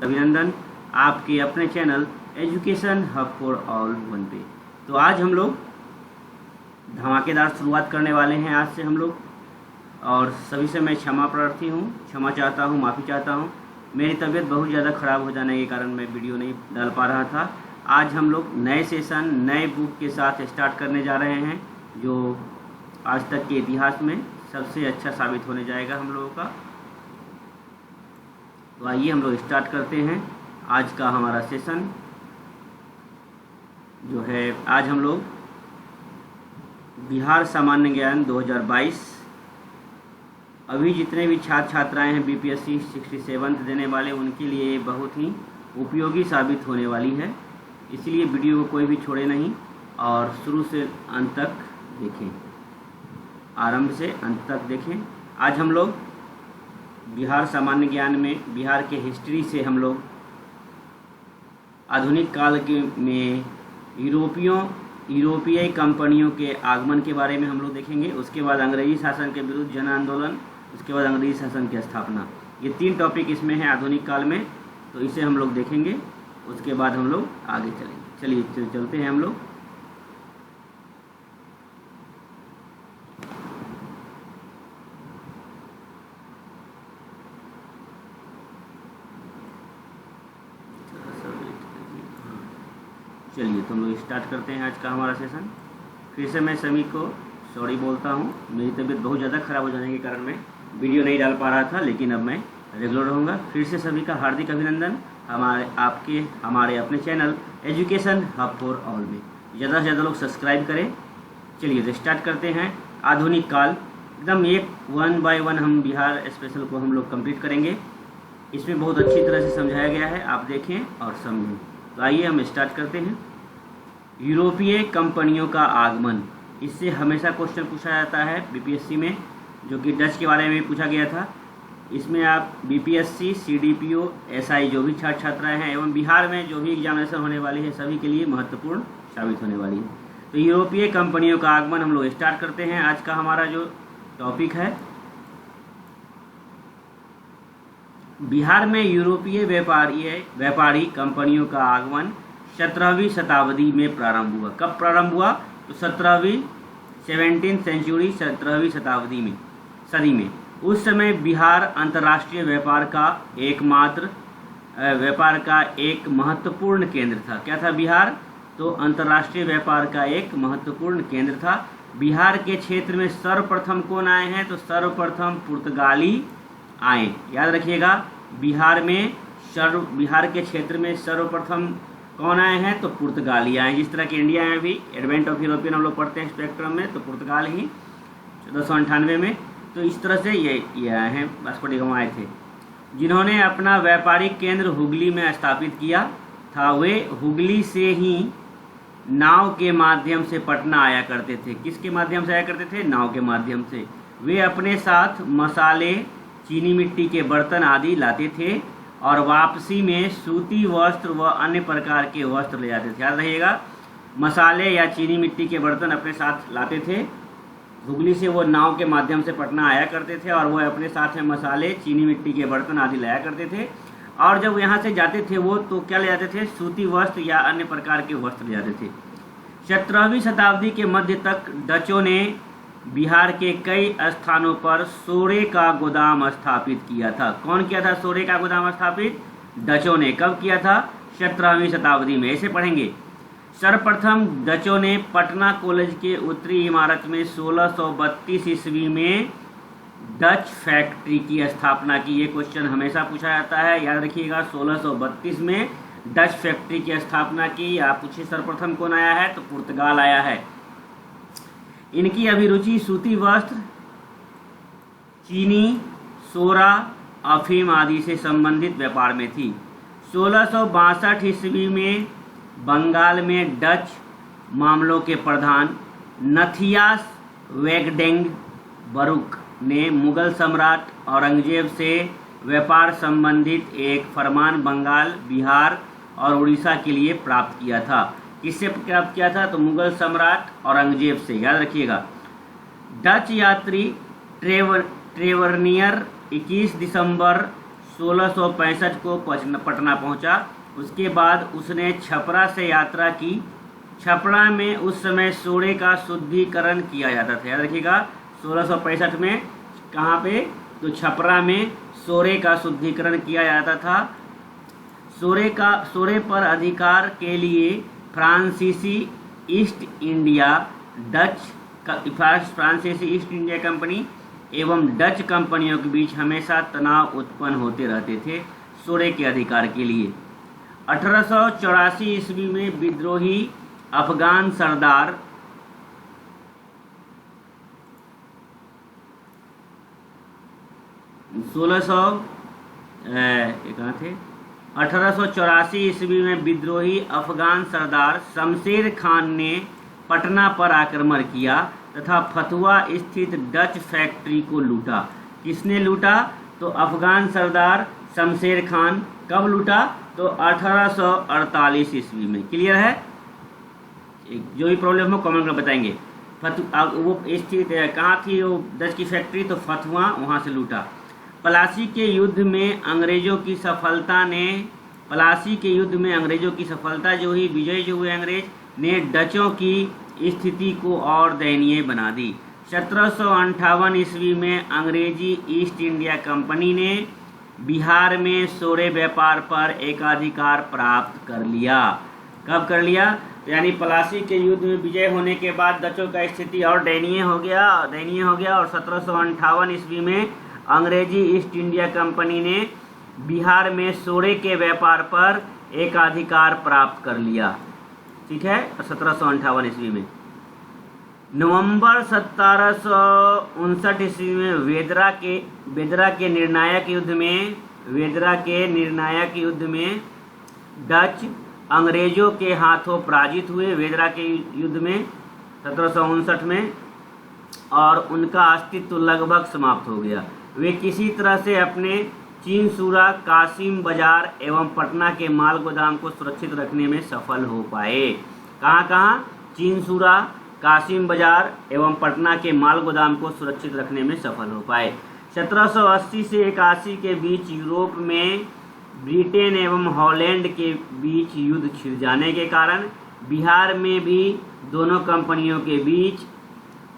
अभिनंदन आपके अपने channel education hub for all one पे। तो आज हम लोग धमाकेदार शुरुआत करने वाले हैं आज से हम लोग, और सभी से मैं क्षमा प्रार्थी हूँ, क्षमा चाहता हूँ, माफ़ी चाहता हूँ। मेरी तबीयत बहुत ज़्यादा ख़राब हो जाने के कारण मैं वीडियो नहीं डाल पा रहा था। आज हम लोग नए सेशन नए बुक के साथ स्टार्ट करने जा रहे हैं, जो आज तक के इतिहास में सबसे अच्छा साबित होने जाएगा हम लोगों का। तो आइए हम लोग स्टार्ट करते हैं आज का हमारा सेशन जो है। आज हम लोग बिहार सामान्य ज्ञान 2022 अभी जितने भी छात्र छात्राएं हैं बीपीएससी 67 देने वाले, उनके लिए बहुत ही उपयोगी साबित होने वाली है। इसलिए वीडियो को कोई भी छोड़े नहीं और शुरू से अंत तक देखें, आरंभ से अंत तक देखें। आज हम लोग बिहार सामान्य ज्ञान में बिहार के हिस्ट्री से हम लोग आधुनिक काल के में यूरोपीय कंपनियों के आगमन के बारे में हम लोग देखेंगे। उसके बाद अंग्रेजी शासन के विरुद्ध जन आंदोलन, उसके बाद अंग्रेजी शासन की स्थापना। ये 3 टॉपिक इसमें है आधुनिक काल में, तो इसे हम लोग देखेंगे। उसके बाद हम लोग आगे चलेंगे। चलिए चलते हैं हम लोग। चलिए तो हम लोग स्टार्ट करते हैं आज का हमारा सेशन। फिर से मैं सभी को सॉरी बोलता हूँ, मेरी तबीयत बहुत ज़्यादा ख़राब हो जाने के कारण मैं वीडियो नहीं डाल पा रहा था, लेकिन अब मैं रेगुलर रहूँगा। फिर से सभी का हार्दिक अभिनंदन हमारे अपने channel education hub for all में। ज़्यादा से ज़्यादा लोग सब्सक्राइब करें। चलिए तो स्टार्ट करते हैं। आधुनिक काल एकदम 1 बाय 1 हम बिहार स्पेशल को हम लोग कंप्लीट करेंगे। इसमें बहुत अच्छी तरह से समझाया गया है, आप देखें और समझें। तो आइए हम स्टार्ट करते हैं। यूरोपीय कंपनियों का आगमन, इससे हमेशा क्वेश्चन पूछा जाता है बीपीएससी में, जो कि डच के बारे में पूछा गया था। इसमें आप बीपीएससी, सीडीपीओ, एसआई जो भी छात्र छात्राएं हैं एवं बिहार में जो भी एग्जामिनेशन होने वाली है सभी के लिए महत्वपूर्ण साबित होने वाली है। तो यूरोपीय कंपनियों का आगमन हम लोग स्टार्ट करते हैं। आज का हमारा जो टॉपिक है, बिहार में यूरोपीय व्यापारी कंपनियों का आगमन 17वीं शताब्दी में प्रारंभ हुआ। कब प्रारंभ हुआ? तो 17वीं सदी में। उस समय बिहार अंतर्राष्ट्रीय व्यापार का एक महत्वपूर्ण केंद्र था। क्या था बिहार? तो अंतर्राष्ट्रीय व्यापार का एक महत्वपूर्ण केंद्र था। बिहार के क्षेत्र में सर्वप्रथम कौन आए हैं? तो सर्वप्रथम पुर्तगाली आए। याद रखिएगा, बिहार के क्षेत्र में सर्वप्रथम कौन आए हैं? तो पुर्तगाली आए। जिस तरह कि इंडिया में भी एडवेंट ऑफ यूरोपियन हम लोग पढ़ते हैं स्पेक्ट्रम में, तो पुर्तगाल ही 1498 में। तो इस तरह से ये आए हैं, वास्को डी गामा आए थे, जिन्होंने अपना व्यापारिक केंद्र हुगली में स्थापित किया था। वे हुगली से ही नाव के माध्यम से पटना आया करते थे। किसके माध्यम से आया करते थे? नाव के माध्यम से। वे अपने साथ मसाले, चीनी मिट्टी के बर्तन आदि लाते थे और वापसी में सूती वस्त्र व अन्य प्रकार के वस्त्र ले जाते थे। याद रहिएगा, मसाले या चीनी मिट्टी के बर्तन अपने साथ लाते थे। हुगली से वो नाव के माध्यम से पटना आया करते थे और वह अपने साथ में मसाले, चीनी मिट्टी के बर्तन आदि लाया करते थे। और जब यहाँ से जाते थे वो, तो क्या ले जाते थे? सूती वस्त्र या अन्य प्रकार के वस्त्र ले जाते थे। 17वीं शताब्दी के मध्य तक डचों ने बिहार के कई स्थानों पर सोरे का गोदाम स्थापित किया था। कौन किया था सोरे का गोदाम स्थापित? डचों ने। कब किया था? 17वीं शताब्दी में। ऐसे पढ़ेंगे। सर्वप्रथम डचों ने पटना कॉलेज के उत्तरी इमारत में 1632 ईस्वी में डच फैक्ट्री की स्थापना की। ये क्वेश्चन हमेशा पूछा जाता है, याद रखिएगा। 1632 में डच फैक्ट्री की स्थापना की। आप पूछिए सर्वप्रथम कौन आया है? तो पुर्तगाल आया है। इनकी अभिरुचि सूती वस्त्र, चीनी, सोरा, अफीम आदि से संबंधित व्यापार में थी। 1662 ईस्वी में बंगाल में डच मामलों के प्रधान नथियास वेगडेंगबरुक ने मुगल सम्राट औरंगजेब से व्यापार संबंधित एक फरमान बंगाल, बिहार और उड़ीसा के लिए प्राप्त किया था। किससे प्राप्त किया था? तो मुगल सम्राट औरंगजेब से। याद रखिएगा। डच यात्री ट्रेवरनियर 21 दिसंबर 1665 को पटना पहुंचा। उसके बाद उसने छपरा से यात्रा की। छपरा में उस समय सोरे का शुद्धिकरण किया जाता था। याद रखिएगा 1665 में कहाँ पे, तो छपरा में सोरे का शुद्धिकरण किया जाता था। सोरे पर अधिकार के लिए फ्रांसीसी ईस्ट इंडिया कंपनी एवं डच कंपनियों के बीच हमेशा तनाव उत्पन्न होते रहते थे सोरे के अधिकार के लिए। 1884 ईस्वी में विद्रोही अफगान सरदार कहाँ थे 1884 ईस्वी में विद्रोही अफगान सरदार शमशेर खान ने पटना पर आक्रमण किया तथा फतुहा स्थित डच फैक्ट्री को लूटा। किसने लूटा, तो अफगान सरदार शमशेर खान। कब लूटा, तो 1848 ईस्वी में। क्लियर है, जो भी प्रॉब्लम हो कमेंट में बताएंगे। वो स्थित कहाँ थी वो डच की फैक्ट्री, तो फतुहा, वहाँ से लूटा। प्लासी के युद्ध में अंग्रेजों की सफलता जो हुई, विजय जो हुए अंग्रेज ने डचों की स्थिति को और दयनीय बना दी। 1758 ईस्वी में अंग्रेजी ईस्ट इंडिया कंपनी ने बिहार में सोरे व्यापार पर एकाधिकार प्राप्त कर लिया। कब कर लिया, तो यानी प्लासी के युद्ध में विजय होने के बाद डचों का स्थिति और दयनीय हो गया और 1758 ईस्वी में अंग्रेजी ईस्ट इंडिया कंपनी ने बिहार में सोरे के व्यापार पर एकाधिकार प्राप्त कर लिया। ठीक है, 1758 ईस्वी में। नवंबर 1759 ईस्वी में वेदरा के निर्णायक युद्ध में डच अंग्रेजों के हाथों पराजित हुए। वेदरा के युद्ध में 1759 में, और उनका अस्तित्व लगभग समाप्त हो गया। वे किसी तरह से अपने चीनसूरा, कासिम बाजार एवं पटना के माल गोदाम को सुरक्षित रखने में सफल हो पाए। कहाँ चीनसूरा, कासिम बाजार एवं पटना के माल गोदाम को सुरक्षित रखने में सफल हो पाए। 1780 से 81 के बीच यूरोप में ब्रिटेन एवं हॉलैंड के बीच युद्ध छिड़ जाने के कारण बिहार में भी दोनों कंपनियों के बीच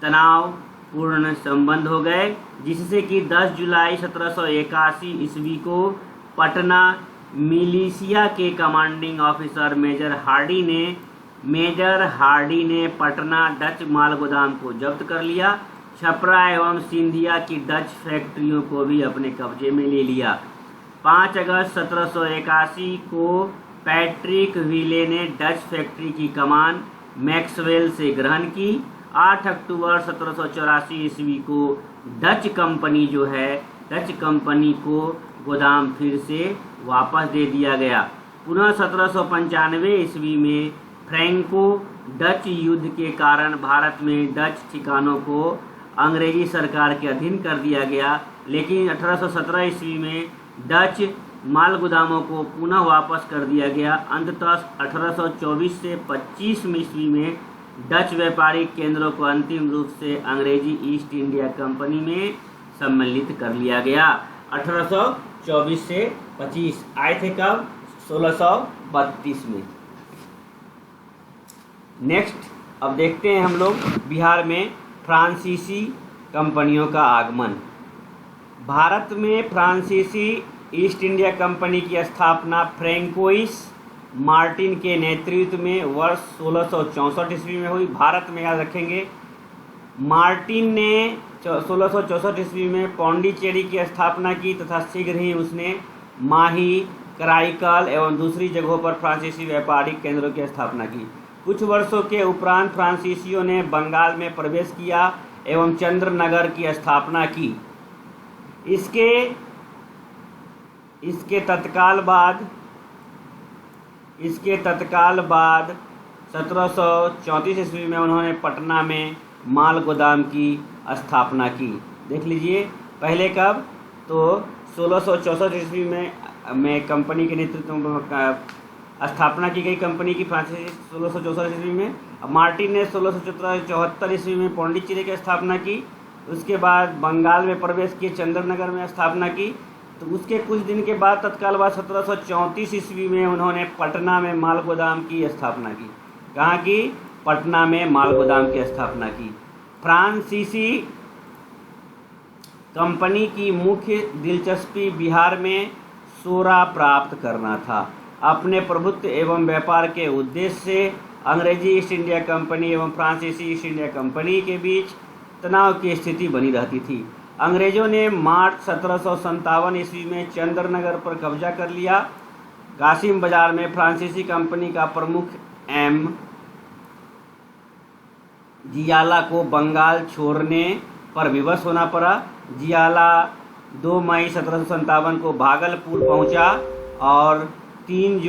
तनावपूर्ण संबंध हो गए, जिससे कि 10 जुलाई 1781 ईस्वी को पटना मिलिशिया के कमांडिंग ऑफिसर मेजर हार्डी ने पटना डच माल गोदाम को जब्त कर लिया। छपरा एवं सिंधिया की डच फैक्ट्रियों को भी अपने कब्जे में ले लिया। 5 अगस्त 1781 को पैट्रिक विले ने डच फैक्ट्री की कमान मैक्सवेल से ग्रहण की। 8 अक्टूबर 1784 ईस्वी को डच कंपनी को गोदाम फिर से वापस दे दिया गया। पुनः 1795 ईस्वी में फ्रैंको डच युद्ध के कारण भारत में डच ठिकानों को अंग्रेजी सरकार के अधीन कर दिया गया, लेकिन 1817 ईस्वी में डच माल गोदामों को पुनः वापस कर दिया गया। अंततः 1824 से 25 ईस्वी में डच व्यापारिक केंद्रों को अंतिम रूप से अंग्रेजी ईस्ट इंडिया कंपनी में सम्मिलित कर लिया गया। 1824 से 25 आए थे कब, 1632 में। नेक्स्ट अब देखते हैं हम लोग बिहार में फ्रांसीसी कंपनियों का आगमन। भारत में फ्रांसीसी ईस्ट इंडिया कंपनी की स्थापना फ्रैंकोइस मार्टिन के नेतृत्व में वर्ष 1664 ईस्वी में हुई। भारत में याद रखेंगे, मार्टिन ने 1664 ईस्वी में पौंडीचेरी की स्थापना की तथा शीघ्र ही उसने माही, कराईकल एवं दूसरी जगहों पर फ्रांसीसी व्यापारिक केंद्रों की स्थापना की। कुछ वर्षों के उपरांत फ्रांसीसियों ने बंगाल में प्रवेश किया एवं चंद्रनगर की स्थापना की। इसके तत्काल बाद 1734 ईस्वी में उन्होंने पटना में माल गोदाम की स्थापना की। देख लीजिए, पहले कब, तो 1664 ईस्वी में कंपनी के नेतृत्व में स्थापना की गई कंपनी की फ्रांसीसी 1664 ईस्वी में। मार्टिन ने 1674 ईस्वी में पौंडीचेरी की स्थापना की। उसके बाद बंगाल में प्रवेश किए, चंद्रनगर में स्थापना की। तो तो उसके कुछ दिन के बाद तत्काल बाद 1734 ईस्वी में उन्होंने पटना में माल गोदाम की स्थापना की। कहाँ की? पटना में माल गोदाम की स्थापना की। फ्रांसीसी कंपनी की मुख्य दिलचस्पी बिहार में सोरा प्राप्त करना था। अपने प्रभुत्व एवं व्यापार के उद्देश्य से अंग्रेजी ईस्ट इंडिया कंपनी एवं फ्रांसीसी ईस्ट इंडिया कंपनी के बीच तनाव की स्थिति बनी रहती थी। अंग्रेजों ने मार्च 1757 ईस्वी में चंद्रनगर पर कब्जा कर लिया। कासिम बाजार में फ्रांसीसी कंपनी का प्रमुख एम जियाला को बंगाल छोड़ने पर विवश होना पड़ा। जियाला 2 मई 1757 को भागलपुर पहुंचा और 3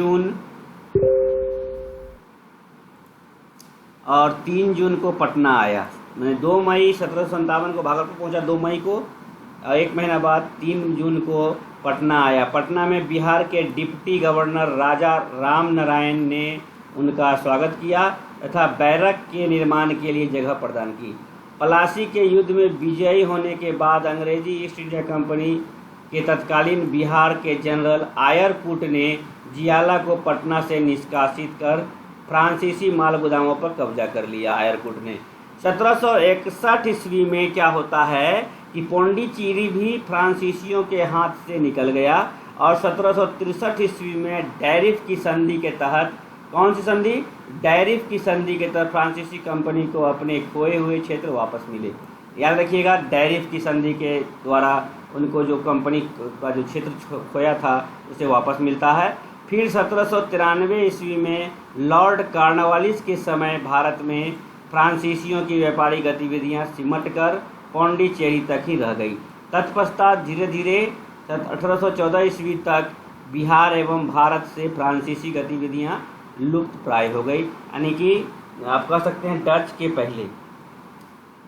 जून को पटना आया। मैंने 2 मई 1757 को भागलपुर पहुंचा, 2 मई को, 1 महीना बाद 3 जून को पटना आया। पटना में बिहार के डिप्टी गवर्नर राजा राम नारायण ने उनका स्वागत किया तथा बैरक के निर्माण के लिए जगह प्रदान की। पलासी के युद्ध में विजयी होने के बाद अंग्रेजी ईस्ट इंडिया कंपनी के तत्कालीन बिहार के जनरल आयरकुट ने जियाला को पटना से निष्कासित कर फ्रांसीसी माल गोदामों पर कब्जा कर लिया। आयरकुट ने 1761 ईस्वी में क्या होता है कि पौंडीचेरी भी फ्रांसीसियों के हाथ से निकल गया और 1763 ईस्वी में डैरिफ की संधि के तहत, कौन सी संधि? डैरिफ की संधि के तहत फ्रांसीसी कंपनी को अपने खोए हुए क्षेत्र वापस मिले। याद रखिएगा, डैरिफ की संधि के द्वारा उनको जो कंपनी का जो क्षेत्र खोया था उसे वापस मिलता है। फिर 1793 ईस्वी में लॉर्ड कॉर्नवालिस के समय भारत में फ्रांसीसियों की व्यापारिक गतिविधियां सिमटकर पौंडीचेरी तक ही रह गई। तत्पश्चात धीरे धीरे 1814 ईस्वी तक बिहार एवं भारत से फ्रांसीसी गतिविधियां लुप्त प्राय हो गई, यानी कि आप कह सकते हैं डच के पहले।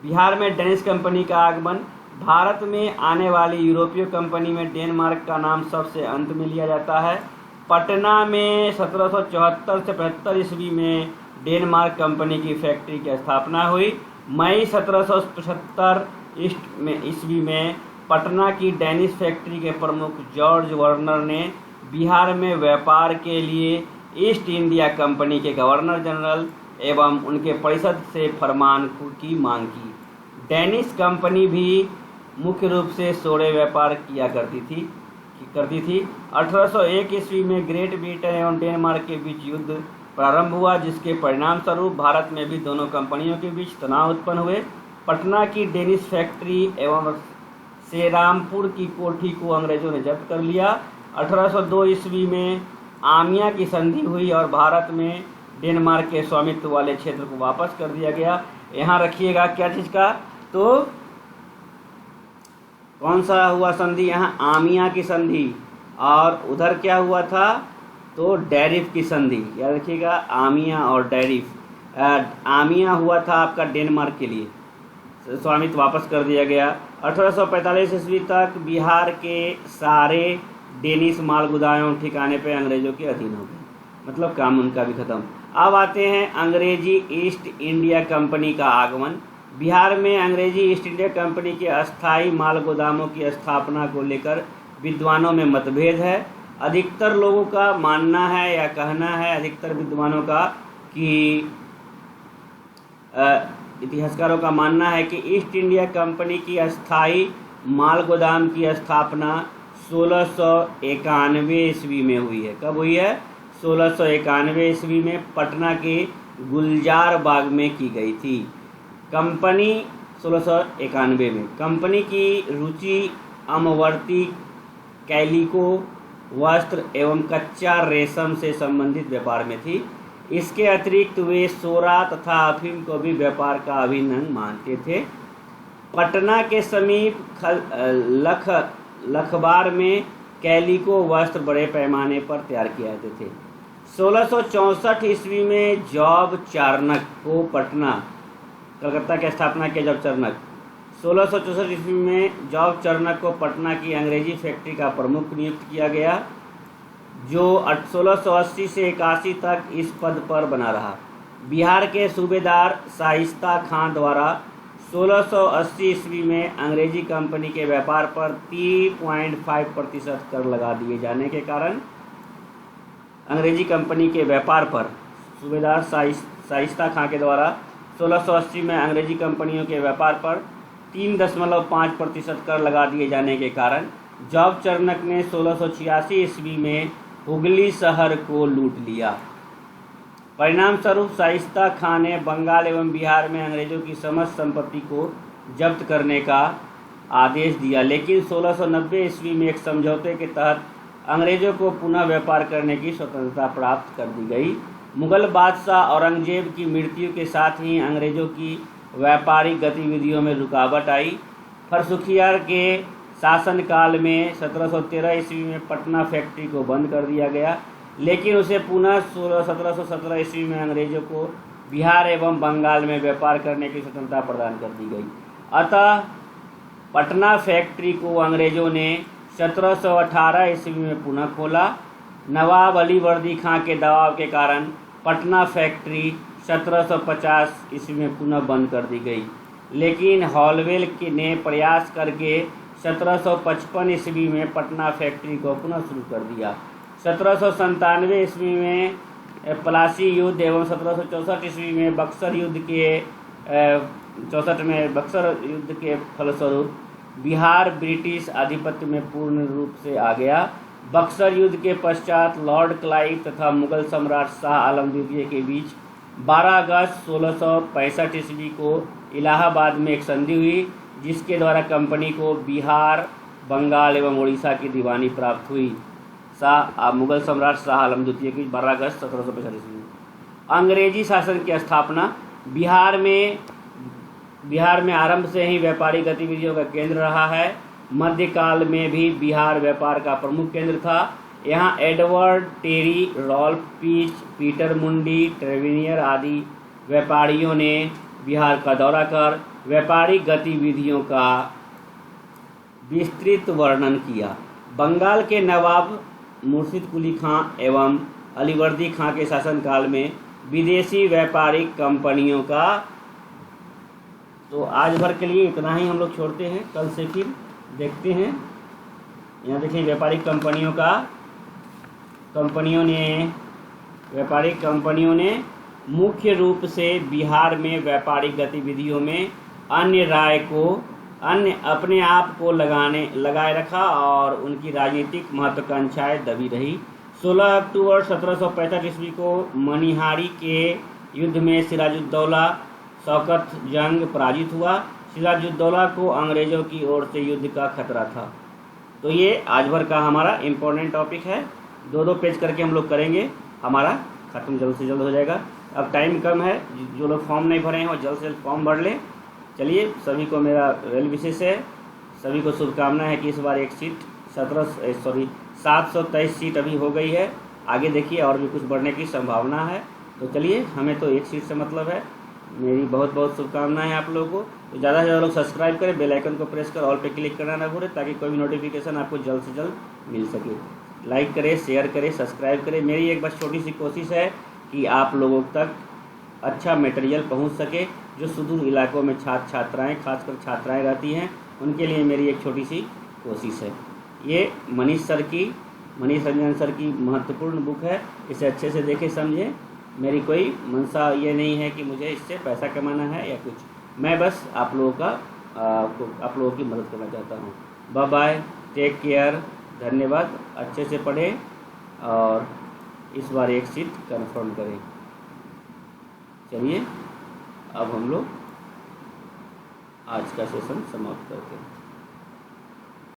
बिहार में डेनिश कंपनी का आगमन। भारत में आने वाली यूरोपीय कंपनी में डेनमार्क का नाम सबसे अंत में लिया जाता है। पटना में 1774 से 75 ईस्वी में डेनमार्क कंपनी की फैक्ट्री की स्थापना हुई। मई 1775 ईस्वी में पटना की डेनिश फैक्ट्री के प्रमुख जॉर्ज वर्नर ने बिहार में व्यापार के लिए ईस्ट इंडिया कंपनी के गवर्नर जनरल एवं उनके परिषद से फरमान की मांग की। डेनिश कंपनी भी मुख्य रूप से सोडे व्यापार किया करती थी। 1801 ईस्वी में ग्रेट ब्रिटेन एवं डेनमार्क के बीच युद्ध प्रारंभ हुआ, जिसके परिणाम स्वरूप भारत में भी दोनों कंपनियों के बीच तनाव उत्पन्न हुए। पटना की डेनिश फैक्ट्री एवं सेरामपुर की कोठी को अंग्रेजों ने जब्त कर लिया। 1802 ईस्वी में आमिया की संधि हुई और भारत में डेनमार्क के स्वामित्व वाले क्षेत्र को वापस कर दिया गया। यहाँ रखिएगा क्या चीज़ का, तो कौन सा हुआ संधि? यहाँ आमिया की संधि, और उधर क्या हुआ था? तो डैरिफ की संधि। याद रखिएगा, आमिया और डैरिफ। आमिया हुआ था आपका डेनमार्क के लिए, स्वामित्व वापस कर दिया गया। 1845 ईस्वी तक बिहार के सारे डेनिश माल गोदाम ठिकाने पे अंग्रेजों के अधीन हो गए, मतलब काम उनका भी खत्म। अब आते हैं अंग्रेजी ईस्ट इंडिया कंपनी का आगमन। बिहार में अंग्रेजी ईस्ट इंडिया कंपनी के अस्थायी माल गोदामों की स्थापना को लेकर विद्वानों में मतभेद है। अधिकतर लोगों का मानना है या कहना है, अधिकतर विद्वानों का, कि इतिहासकारों का मानना है कि ईस्ट इंडिया कंपनी की अस्थायी माल गोदाम की स्थापना 1691 ईस्वी में हुई है। कब हुई है? 1691 ईस्वी में पटना के गुलजार बाग में की गई थी। कंपनी 1691 में कंपनी की रुचि अमवर्ती, कैलिको, वस्त्र एवं कच्चा रेशम से संबंधित व्यापार में थी। इसके अतिरिक्त वे सोरा तथा अफीम को भी व्यापार का अभिन्न अंग मानते थे। पटना के समीप लखबार में कैलिको वस्त्र बड़े पैमाने पर तैयार किए जाते थे। 1664 ईस्वी में जॉब चार्नक को पटना, कलकत्ता की स्थापना किया जॉब चार्नक। 1664 ईस्वी में जॉब चार्नक को पटना की अंग्रेजी फैक्ट्री का प्रमुख नियुक्त किया गया, जो 1680 से 81 तक इस पद पर बना रहा। बिहार के सूबेदार शाइस्ता खां द्वारा 1680 ईस्वी में अंग्रेजी कंपनी के व्यापार पर 3.5% कर लगा दिए जाने के कारण अंग्रेजी कंपनी के व्यापार पर सूबेदार शाइस्ता खां के द्वारा 1680 में अंग्रेजी कंपनियों के व्यापार पर 3.5% कर लगा दिए जाने के कारण जॉब चर्नक ने 1686 ईस्वी में हुगली शहर को लूट लिया। परिणाम स्वरूप शाइस्ता खां ने बंगाल एवं बिहार में अंग्रेजों की समस्त संपत्ति को जब्त करने का आदेश दिया, लेकिन 1690 ईस्वी में एक समझौते के तहत अंग्रेजों को पुनः व्यापार करने की स्वतंत्रता प्राप्त कर दी गई। मुगल बादशाह औरंगजेब की मृत्यु के साथ ही अंग्रेजों की व्यापारिक गतिविधियों में रुकावट आई। फरसुखियार के शासनकाल में 1713 ईस्वी में पटना फैक्ट्री को बंद कर दिया गया, लेकिन उसे पुनः 1717 ईस्वी में अंग्रेजों को बिहार एवं बंगाल में व्यापार करने की स्वतंत्रता प्रदान कर दी गई। अतः पटना फैक्ट्री को अंग्रेजों ने 1718 ईस्वी में पुनः खोला। नवाब अली वर्दी खां के दबाव के कारण पटना फैक्ट्री 1750 ईस्वी में पुनः बंद कर दी गई, लेकिन हॉलवेल ने प्रयास करके 1755 ईस्वी में पटना फैक्ट्री को पुनः शुरू कर दिया। 1797 ईस्वी में प्लासी युद्ध एवं 1764 ईस्वी में बक्सर युद्ध के फलस्वरूप बिहार ब्रिटिश आधिपत्य में पूर्ण रूप से आ गया। बक्सर युद्ध के पश्चात लॉर्ड क्लाइव तथा मुगल सम्राट शाह आलम द्वितीय के बीच 12 अगस्त 1665 ईस्वी को इलाहाबाद में एक संधि हुई, जिसके द्वारा कंपनी को बिहार, बंगाल एवं उड़ीसा की दीवानी प्राप्त हुई। मुगल सम्राट शाह आलम द्वितीय की 12 अगस्त 1765 ईस्वी में। अंग्रेजी शासन की स्थापना बिहार में आरंभ से ही व्यापारिक गतिविधियों का केंद्र रहा है। मध्यकाल में भी बिहार व्यापार का प्रमुख केंद्र था। यहाँ Edward Terry, Ralph Fitch, Peter Mundy, Tavernier आदि व्यापारियों ने बिहार का दौरा कर व्यापारिक गतिविधियों का विस्तृत वर्णन किया। बंगाल के नवाब मुर्शिद कुली खां एवं अलीवर्दी खां के शासनकाल में विदेशी व्यापारिक कंपनियों का। तो आज भर के लिए इतना ही हम लोग छोड़ते हैं, कल से फिर देखते हैं। यहाँ देखिए व्यापारिक कंपनियों ने मुख्य रूप से बिहार में व्यापारिक गतिविधियों में अपने आप को लगाए रखा और उनकी राजनीतिक महत्वाकांक्षाएं दबी रही। 16 अक्टूबर 1765 ईस्वी को मनिहारी के युद्ध में सिराजुद्दौला शौकत जंग पराजित हुआ। सिराजुद्दौला को अंग्रेजों की ओर से युद्ध का खतरा था। तो ये आज भर का हमारा इम्पोर्टेंट टॉपिक है। 2-2 पेज करके हम लोग करेंगे, हमारा ख़त्म जल्द से जल्द हो जाएगा। अब टाइम कम है, जो लोग फॉर्म नहीं भरे हैं वो जल्द से जल्द फॉर्म भर लें। चलिए, सभी को मेरा वेल विशेष है, सभी को शुभकामनाएं है कि इस बार एक सीट 723 सीट अभी हो गई है। आगे देखिए और भी कुछ बढ़ने की संभावना है। तो चलिए, हमें तो एक सीट से मतलब है। मेरी बहुत बहुत शुभकामनाएं आप लोगों को। तो ज़्यादा से ज़्यादा लोग सब्सक्राइब करें, बेल आइकन को प्रेस कर ऑल पे क्लिक करना ना भूलें, ताकि कोई भी नोटिफिकेशन आपको जल्द से जल्द मिल सके। लाइक करें, शेयर करें, सब्सक्राइब करें। मेरी एक बस छोटी सी कोशिश है कि आप लोगों तक अच्छा मटेरियल पहुंच सके। जो सुदूर इलाकों में छात्राएँ खासकर छात्राएँ रहती हैं, उनके लिए मेरी एक छोटी सी कोशिश है। ये मनीष रंजन सर की महत्वपूर्ण बुक है। इसे अच्छे से देखें, समझें। मेरी कोई मंशा ये नहीं है कि मुझे इससे पैसा कमाना है या कुछ। मैं बस आप लोगों की मदद करना चाहता हूँ। बाय बाय, टेक केयर, धन्यवाद। अच्छे से पढ़ें और इस बार एक सीट कंफर्म करें। चलिए, अब हम लोग आज का सेशन समाप्त करते हैं।